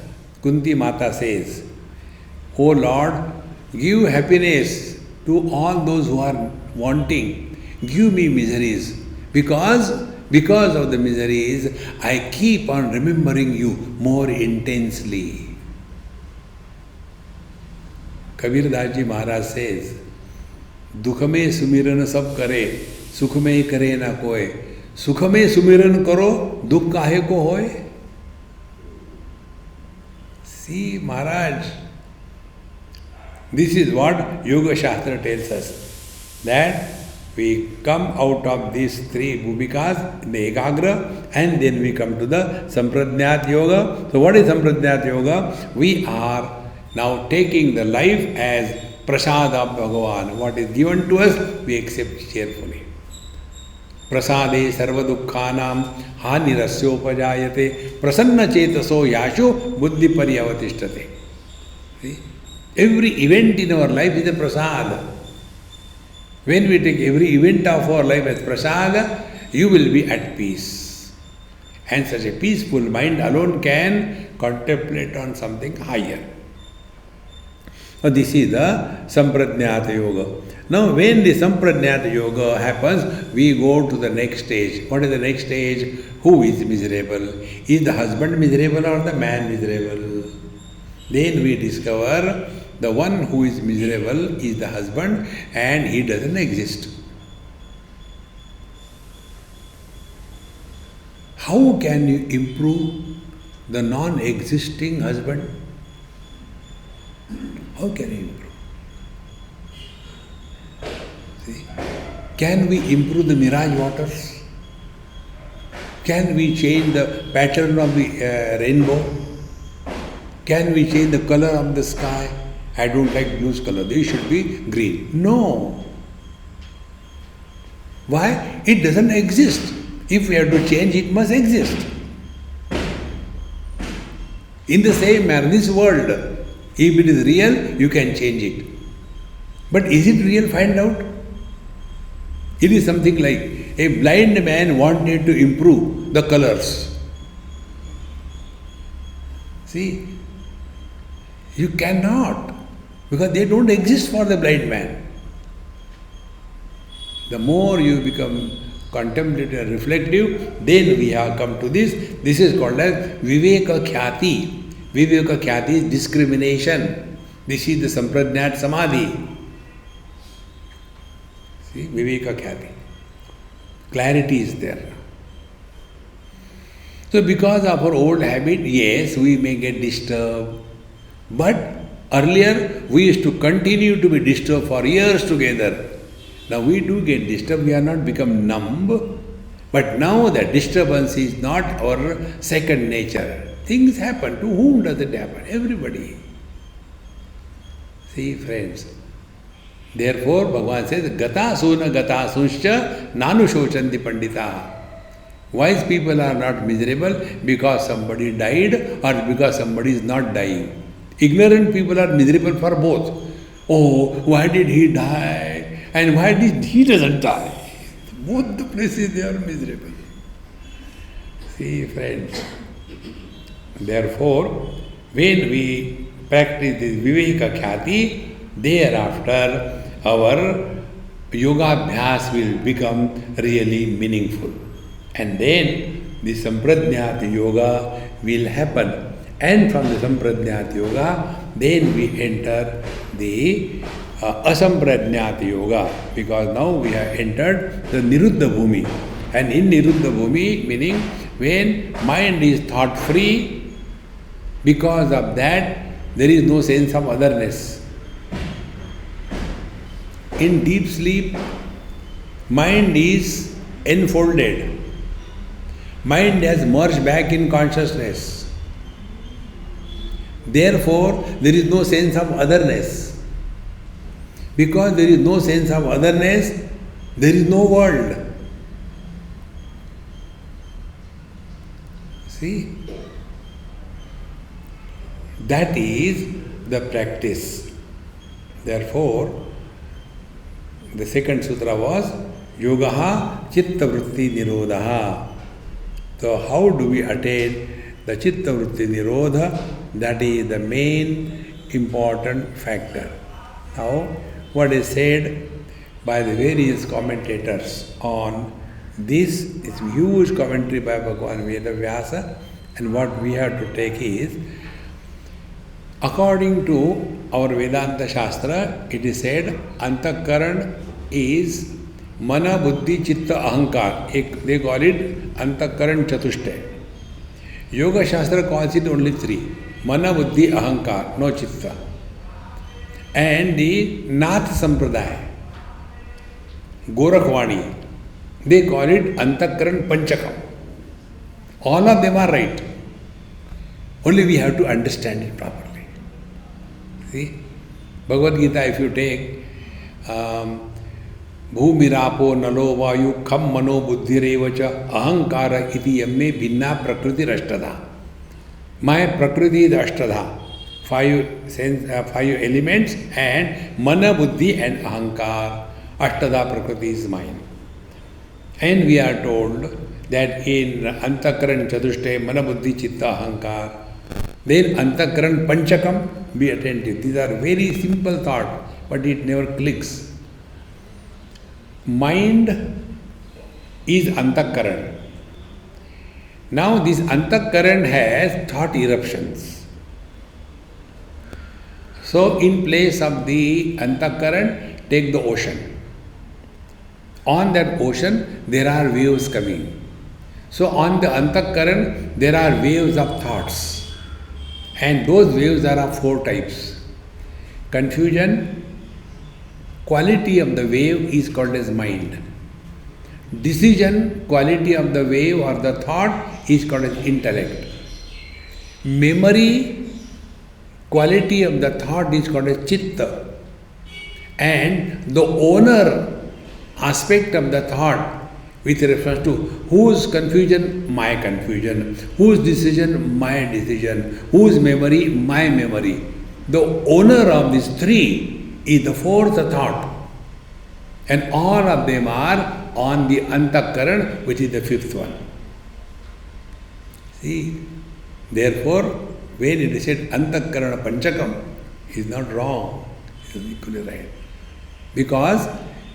Kunti Mata says, O Lord, give happiness to all those who are wanting. Give me miseries. Because of the miseries, I keep on remembering you more intensely. Kabir Das Ji Maharaj says, दुख में सुमिरन सब करे, सुख में करे ना कोई. सुख में सुमिरन करो, दुख काहे को होए. See, Maharaj, this is what Yoga Shastra tells us, that we come out of these three bhumikas, the Ekagra, and then we come to the Sampradnyat Yoga. So what is Sampradnyat Yoga? We are now taking the life as Prasad of Bhagavan. What is given to us, we accept cheerfully. Prasade sarva dukkhanam hanirasyopajayate prasanna chetaso yashu buddhi paryavatishtate. See? Every event in our life is a prasad. When we take every event of our life as prasad, you will be at peace. And such a peaceful mind alone can contemplate on something higher. So this is the Sampradnyata Yoga. Now when the Sampradnyata Yoga happens, we go to the next stage. What is the next stage? Who is miserable? Is the husband miserable or the man miserable? Then we discover the one who is miserable is the husband and he doesn't exist. How can you improve the non-existing husband? How can you improve? See? Can we improve the mirage waters? Can we change the pattern of the rainbow? Can we change the color of the sky? I don't like blue color, they should be green. No. Why? It doesn't exist. If we have to change, it must exist. In the same manner, this world, if it is real, you can change it. But is it real? Find out. It is something like a blind man wanted to improve the colors. See, you cannot, because they don't exist for the blind man. The more you become contemplative and reflective, then we have come to this. This is called as Viveka Khyati. Viveka Khyati is discrimination. This is the Sampradnyat Samadhi. See, Viveka Khyati. Clarity is there. So because of our old habit, yes, we may get disturbed. But earlier, we used to continue to be disturbed for years together. Now we do get disturbed, we are not become numb. But now the disturbance is not our second nature. Things happen. To whom does it happen? Everybody. See, friends. Therefore, Bhagavan says, Gata suna gata suscha nanu shochanti pandita. Wise people are not miserable because somebody died or because somebody is not dying. Ignorant people are miserable for both. Oh, why did he die? And why did he doesn't die? Both the places they are miserable. See, friends. Therefore, when we practice this Viveka Khyati, thereafter our yoga abhyas will become really meaningful. And then the Sampradnyat Yoga will happen. And from the Sampradnyat Yoga, then we enter the Asampradnyat Yoga, because now we have entered the Niruddha Bhumi. And in Niruddha Bhumi, meaning when mind is thought free, because of that there is no sense of otherness. In deep sleep, mind is enfolded. Mind has merged back in consciousness. Therefore, there is no sense of otherness. Because there is no sense of otherness, there is no world. See? That is the practice. Therefore, the second sutra was Yogaha Chitta Vritti Nirodha. So how do we attain the Chitta Vritti Nirodha? That is the main important factor. Now, what is said by the various commentators on this is huge commentary by Bhagavan Vedavyasa, and what we have to take is, according to our Vedanta Shastra, it is said, Antakaran is Mana, Buddhi, Chitta, Ahankar. They call it Antakaran Chatushtay. Yoga Shastra calls it only three. Mana, Buddhi, Ahankar, no Chitta. And the Nath Sampradaya, Gorakhvani, they call it Antakaran Panchakam. All of them are right. Only we have to understand it properly. See? Bhagavad Gita, if you take Bhumirapo Nalo Vayu Kham Mano Buddhirevacha Ahankara iti yamme bhinna prakriti rashtadha. My prakriti is ashtadha. Five elements, and Mana, Buddhi and Ahankar. Ashtadha prakriti is mine. And we are told that in Antakaran Chatushtay, Mana, Buddhi, Chitta, Ahankar, then Antakaran Panchakam, be attentive. These are very simple thoughts, but it never clicks. Mind is Antakaran. Now this Antakaran has thought eruptions. So in place of the Antakaran, take the ocean. On that ocean, there are waves coming. So on the Antakaran, there are waves of thoughts. And those waves are of four types. Confusion, quality of the wave is called as mind. Decision, quality of the wave or the thought is called as intellect. Memory, quality of the thought is called as chitta. And the owner aspect of the thought with reference to whose confusion, my confusion, whose decision, my decision, whose memory, my memory. The owner of these three is the fourth thought. And all of them are on the Antakaran, which is the fifth one. See, therefore, when it is said Antakarana Panchakam, is not wrong, it is equally right. Because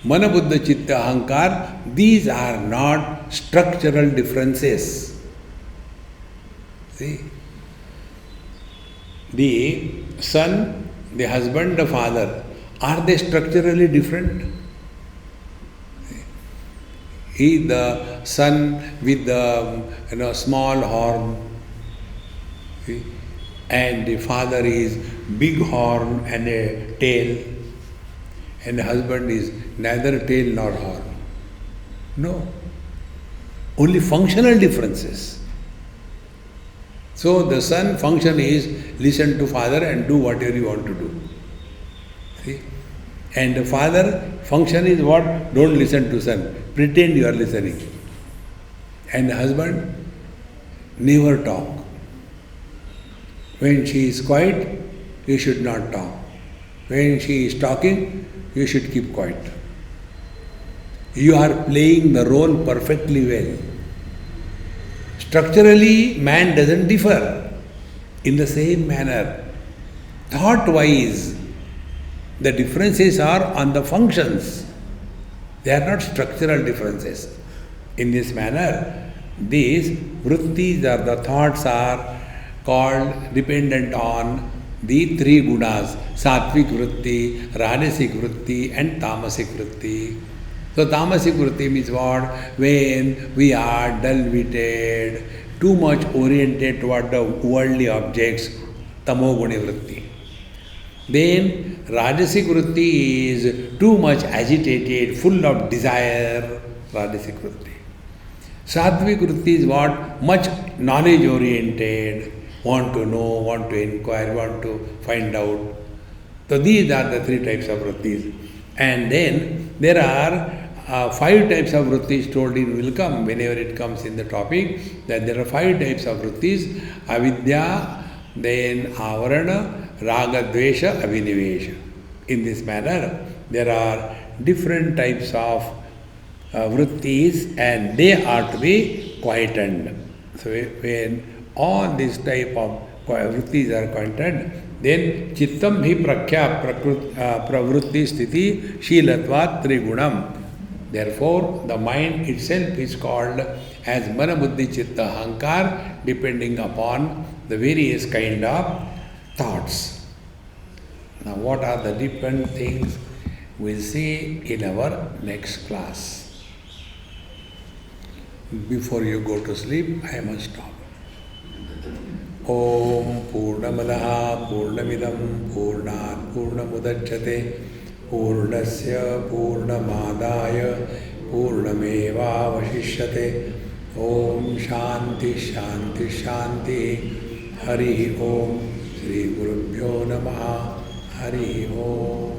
Mana, Buddha, Chitta, Ahankar, these are not structural differences. See? The son, the husband, the father, are they structurally different? He, the son with the small horn, see? And the father is big horn and a tail, and the husband is neither tail nor horn. No. Only functional differences. So the son function is listen to father and do whatever you want to do. See? And the father function is what? Don't listen to son. Pretend you are listening. And the husband, never talk. When she is quiet, you should not talk. When she is talking, you should keep quiet. You are playing the role perfectly well. Structurally, man doesn't differ. In the same manner, thought-wise, the differences are on the functions. They are not structural differences. In this manner, these vrittis or the thoughts are called dependent on the three gunas, sattvic vritti, rajasic vritti and tamasic vritti. So tamasic vritti means what? When we are dull-witted, too much oriented toward the worldly objects, tamoguni vritti. Then rajasic vritti is too much agitated, full of desire, rajasic vritti. Sattvic vritti is what? Much knowledge oriented, want to know, want to inquire, want to find out. So these are the three types of vrittis. And then there are 5 types of vrittis told in will come whenever it comes in the topic, that there are 5 types of vrittis: avidya, then avarana, raga, dvesha, abhinivesha. In this manner, there are different types of vrittis and they are to be quietened. So when all this type of vrittis are quieted, then chittam bhi prakhya pravrutti sthiti shilatvat trigunam. Therefore, the mind itself is called as mana, buddhi, chitta, ahankar, depending upon the various kind of thoughts. Now, what are the different things we'll see in our next class. Before you go to sleep, I must stop. Om Purnamadaha Purnamidam Purnat Purnamudachyate Purnasya Purnamadaya Purnameva Vashishyate. Om Shanti Shanti Shanti. Hari Om. Shri Gurubhyo Namaha. Hari Om.